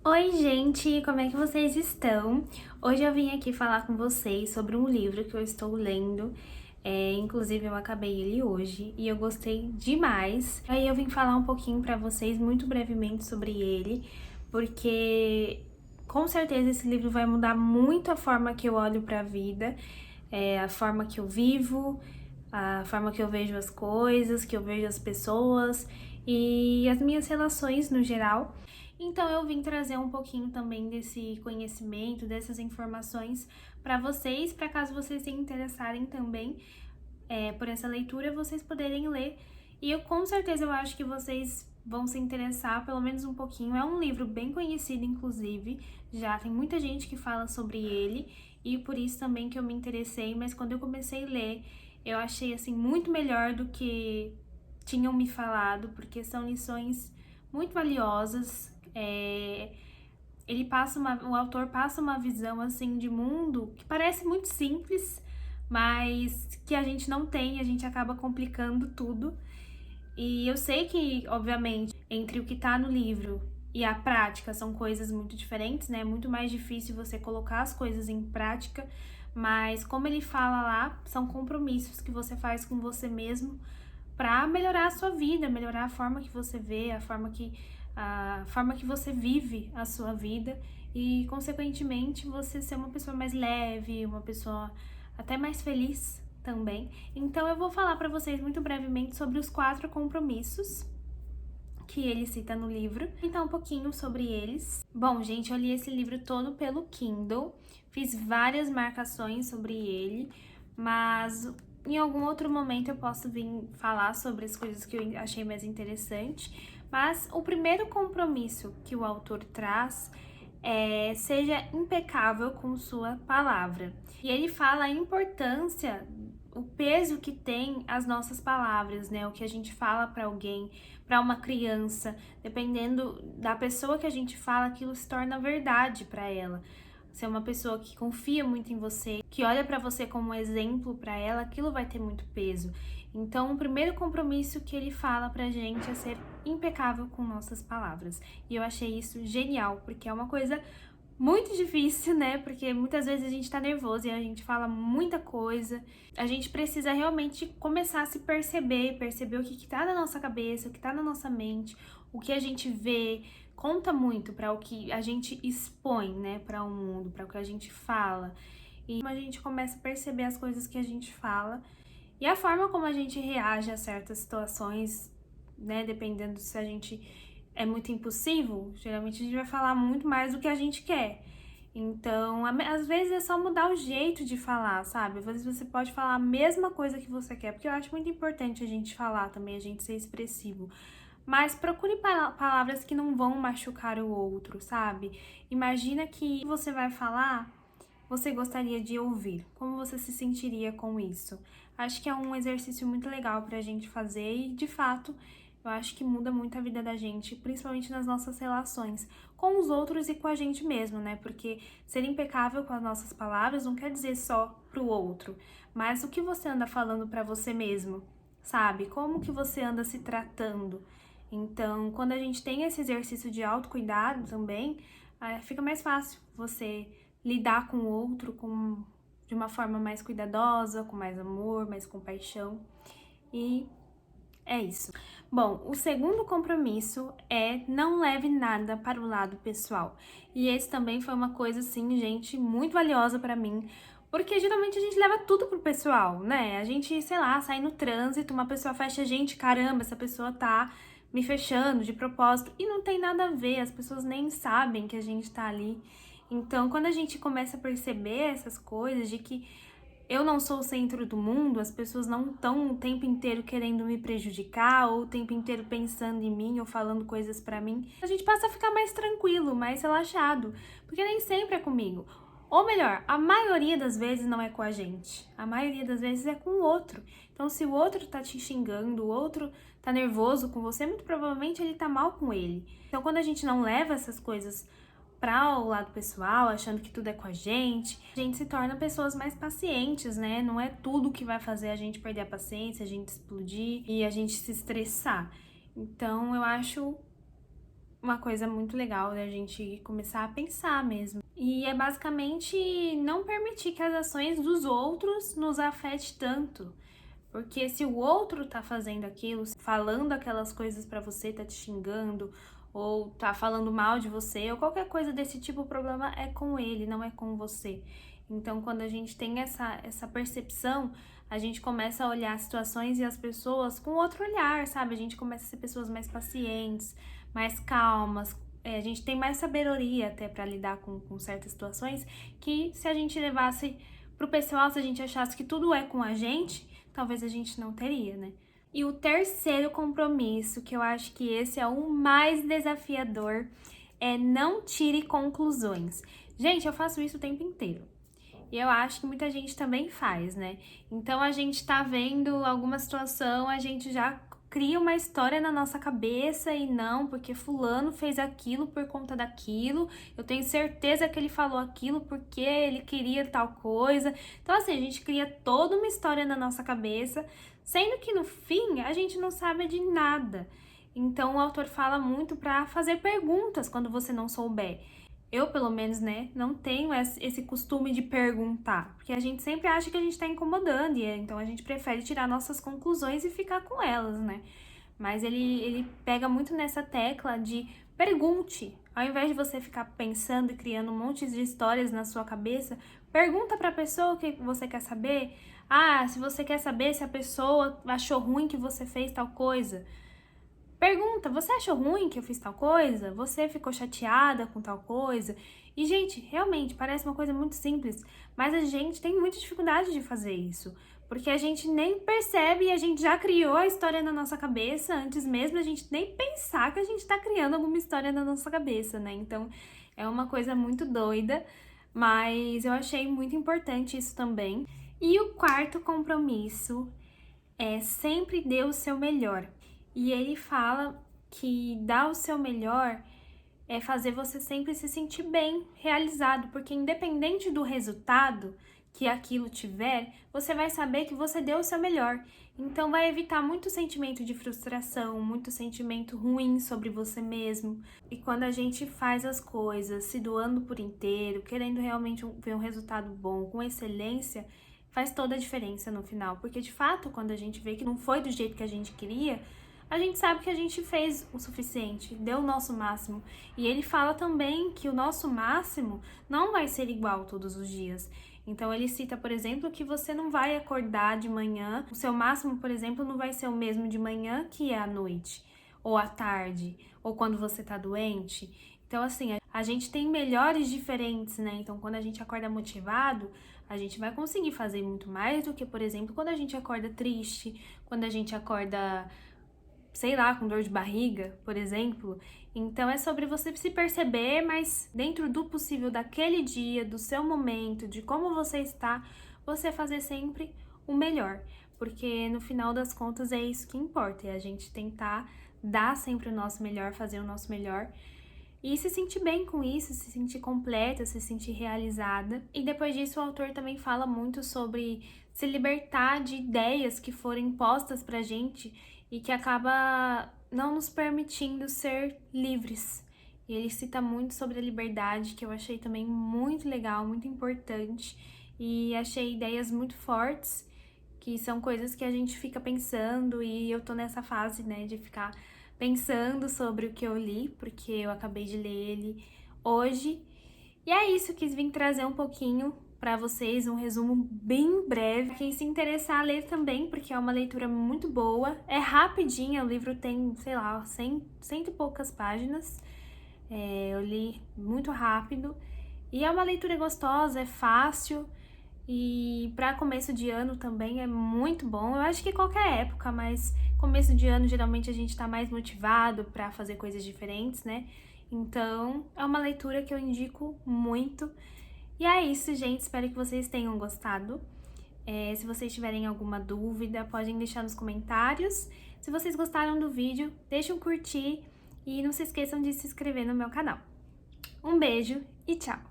Oi, gente, como é que vocês estão? Hoje eu vim aqui falar com vocês sobre um livro que eu estou lendo. Inclusive, eu acabei ele hoje e eu gostei demais. Aí eu vim falar um pouquinho pra vocês, muito brevemente, sobre ele, porque com certeza esse livro vai mudar muito a forma que eu olho pra vida, a forma que eu vivo, a forma que eu vejo as coisas, que eu vejo as pessoas e as minhas relações no geral. Então eu vim trazer um pouquinho também desse conhecimento, dessas informações para vocês, para caso vocês se interessarem também por essa leitura, vocês poderem ler. E eu com certeza eu acho que vocês vão se interessar pelo menos um pouquinho. É um livro bem conhecido, inclusive, já tem muita gente que fala sobre ele e por isso também que eu me interessei, mas quando eu comecei a ler, eu achei assim muito melhor do que tinham me falado, porque são lições muito valiosas. O autor passa uma visão assim de mundo que parece muito simples, mas que a gente não tem, a gente acaba complicando tudo. E eu sei que, obviamente, entre o que tá no livro e a prática são coisas muito diferentes, né? É muito mais difícil você colocar as coisas em prática, mas como ele fala lá, são compromissos que você faz com você mesmo para melhorar a sua vida, melhorar a forma que você vê, a forma que você vive a sua vida e, consequentemente, você ser uma pessoa mais leve, uma pessoa até mais feliz também. Então, eu vou falar para vocês muito brevemente sobre os 4 compromissos que ele cita no livro, então um pouquinho sobre eles. Bom, gente, eu li esse livro todo pelo Kindle, fiz várias marcações sobre ele, mas em algum outro momento eu posso vir falar sobre as coisas que eu achei mais interessante. Mas o primeiro compromisso que o autor traz é seja impecável com sua palavra. E ele fala a importância, o peso que tem as nossas palavras, né? O que a gente fala para alguém, para uma criança, dependendo da pessoa que a gente fala, aquilo se torna verdade para ela. Se é uma pessoa que confia muito em você, que olha para você como um exemplo para ela, aquilo vai ter muito peso. Então, o primeiro compromisso que ele fala pra gente é ser impecável com nossas palavras. E eu achei isso genial, porque é uma coisa muito difícil, né? Porque muitas vezes a gente tá nervoso e a gente fala muita coisa. A gente precisa realmente começar a se perceber, perceber o que tá na nossa cabeça, o que tá na nossa mente, o que a gente vê, conta muito para o que a gente expõe, né, para o mundo, para o que a gente fala. E a gente começa a perceber as coisas que a gente fala e a forma como a gente reage a certas situações, né, dependendo se a gente é muito impulsivo, geralmente a gente vai falar muito mais do que a gente quer. Então, às vezes é só mudar o jeito de falar, sabe? Às vezes você pode falar a mesma coisa que você quer, porque eu acho muito importante a gente falar também, a gente ser expressivo. Mas procure palavras que não vão machucar o outro, sabe? Imagina que você vai falar, você gostaria de ouvir. Como você se sentiria com isso? Acho que é um exercício muito legal pra gente fazer e, de fato, eu acho que muda muito a vida da gente, principalmente nas nossas relações com os outros e com a gente mesmo, né? Porque ser impecável com as nossas palavras não quer dizer só pro outro, mas o que você anda falando pra você mesmo, sabe? Como que você anda se tratando? Então, quando a gente tem esse exercício de autocuidado também, fica mais fácil você lidar com o outro de uma forma mais cuidadosa, com mais amor, mais compaixão. E é isso. Bom, o segundo compromisso é não leve nada para o lado pessoal. E esse também foi uma coisa, assim, gente, muito valiosa para mim. Porque geralmente a gente leva tudo pro pessoal, né? A gente, sei lá, sai no trânsito, uma pessoa fecha a gente, caramba, essa pessoa tá me fechando de propósito. E não tem nada a ver, as pessoas nem sabem que a gente tá ali. Então, quando a gente começa a perceber essas coisas, de que eu não sou o centro do mundo, as pessoas não estão o tempo inteiro querendo me prejudicar, ou o tempo inteiro pensando em mim, ou falando coisas pra mim, a gente passa a ficar mais tranquilo, mais relaxado, porque nem sempre é comigo. Ou melhor, a maioria das vezes não é com a gente, a maioria das vezes é com o outro. Então, se o outro tá te xingando, o outro tá nervoso com você, muito provavelmente ele tá mal com ele. Então, quando a gente não leva essas coisas para o lado pessoal, achando que tudo é com a gente se torna pessoas mais pacientes, né? Não é tudo que vai fazer a gente perder a paciência, a gente explodir e a gente se estressar. Então, eu acho uma coisa muito legal da gente começar a pensar mesmo. E é basicamente não permitir que as ações dos outros nos afetem tanto. Porque se o outro tá fazendo aquilo, falando aquelas coisas pra você, tá te xingando, ou tá falando mal de você, ou qualquer coisa desse tipo, o problema é com ele, não é com você. Então, quando a gente tem essa percepção, a gente começa a olhar as situações e as pessoas com outro olhar, sabe? A gente começa a ser pessoas mais pacientes, mais calmas. A gente tem mais sabedoria até pra lidar com certas situações, que se a gente levasse pro pessoal, se a gente achasse que tudo é com a gente, talvez a gente não teria, né? E o terceiro compromisso, que eu acho que esse é o mais desafiador, é não tire conclusões. Gente, eu faço isso o tempo inteiro. E eu acho que muita gente também faz, né? Então a gente tá vendo alguma situação, a gente já cria uma história na nossa cabeça e não, porque fulano fez aquilo por conta daquilo, eu tenho certeza que ele falou aquilo porque ele queria tal coisa. Então assim, a gente cria toda uma história na nossa cabeça, sendo que no fim a gente não sabe de nada. Então o autor fala muito para fazer perguntas quando você não souber. Eu, pelo menos, né, não tenho esse costume de perguntar, porque a gente sempre acha que a gente tá incomodando, e então a gente prefere tirar nossas conclusões e ficar com elas, né? Mas ele pega muito nessa tecla de pergunte. Ao invés de você ficar pensando e criando um monte de histórias na sua cabeça, pergunta pra pessoa o que você quer saber. Ah, se você quer saber se a pessoa achou ruim que você fez tal coisa. Pergunta, você achou ruim que eu fiz tal coisa? Você ficou chateada com tal coisa? E, gente, realmente parece uma coisa muito simples, mas a gente tem muita dificuldade de fazer isso, porque a gente nem percebe e a gente já criou a história na nossa cabeça antes mesmo da gente nem pensar que a gente tá criando alguma história na nossa cabeça, né? Então, é uma coisa muito doida, mas eu achei muito importante isso também. E o quarto compromisso é sempre dê o seu melhor. E ele fala que dar o seu melhor é fazer você sempre se sentir bem, realizado, porque independente do resultado que aquilo tiver, você vai saber que você deu o seu melhor. Então vai evitar muito sentimento de frustração, muito sentimento ruim sobre você mesmo. E quando a gente faz as coisas se doando por inteiro, querendo realmente ver um resultado bom, com excelência, faz toda a diferença no final. Porque de fato, quando a gente vê que não foi do jeito que a gente queria, a gente sabe que a gente fez o suficiente, deu o nosso máximo. E ele fala também que o nosso máximo não vai ser igual todos os dias. Então ele cita, por exemplo, que você não vai acordar de manhã, o seu máximo, por exemplo, não vai ser o mesmo de manhã que é à noite, ou à tarde, ou quando você tá doente. Então, assim, a gente tem melhores diferentes, né? Então, quando a gente acorda motivado, a gente vai conseguir fazer muito mais do que, por exemplo, quando a gente acorda triste, quando a gente acorda, sei lá, com dor de barriga, por exemplo. Então é sobre você se perceber, mas dentro do possível daquele dia, do seu momento, de como você está, você fazer sempre o melhor. Porque no final das contas é isso que importa, é a gente tentar dar sempre o nosso melhor, fazer o nosso melhor. E se sentir bem com isso, se sentir completa, se sentir realizada. E depois disso o autor também fala muito sobre se libertar de ideias que foram impostas pra gente e que acaba não nos permitindo ser livres. E ele cita muito sobre a liberdade, que eu achei também muito legal, muito importante. E achei ideias muito fortes, que são coisas que a gente fica pensando, e eu tô nessa fase, né, de ficar pensando sobre o que eu li, porque eu acabei de ler ele hoje. E é isso, quis vir trazer um pouquinho para vocês, um resumo bem breve. Quem se interessar a ler também, porque é uma leitura muito boa. É rapidinha, o livro tem, sei lá, 100 e poucas páginas. Eu li muito rápido. E é uma leitura gostosa, é fácil. E para começo de ano também é muito bom. Eu acho que qualquer época, mas começo de ano geralmente a gente tá mais motivado para fazer coisas diferentes, né? Então, é uma leitura que eu indico muito. E é isso, gente. Espero que vocês tenham gostado. Se vocês tiverem alguma dúvida, podem deixar nos comentários. Se vocês gostaram do vídeo, deixem um curtir e não se esqueçam de se inscrever no meu canal. Um beijo e tchau!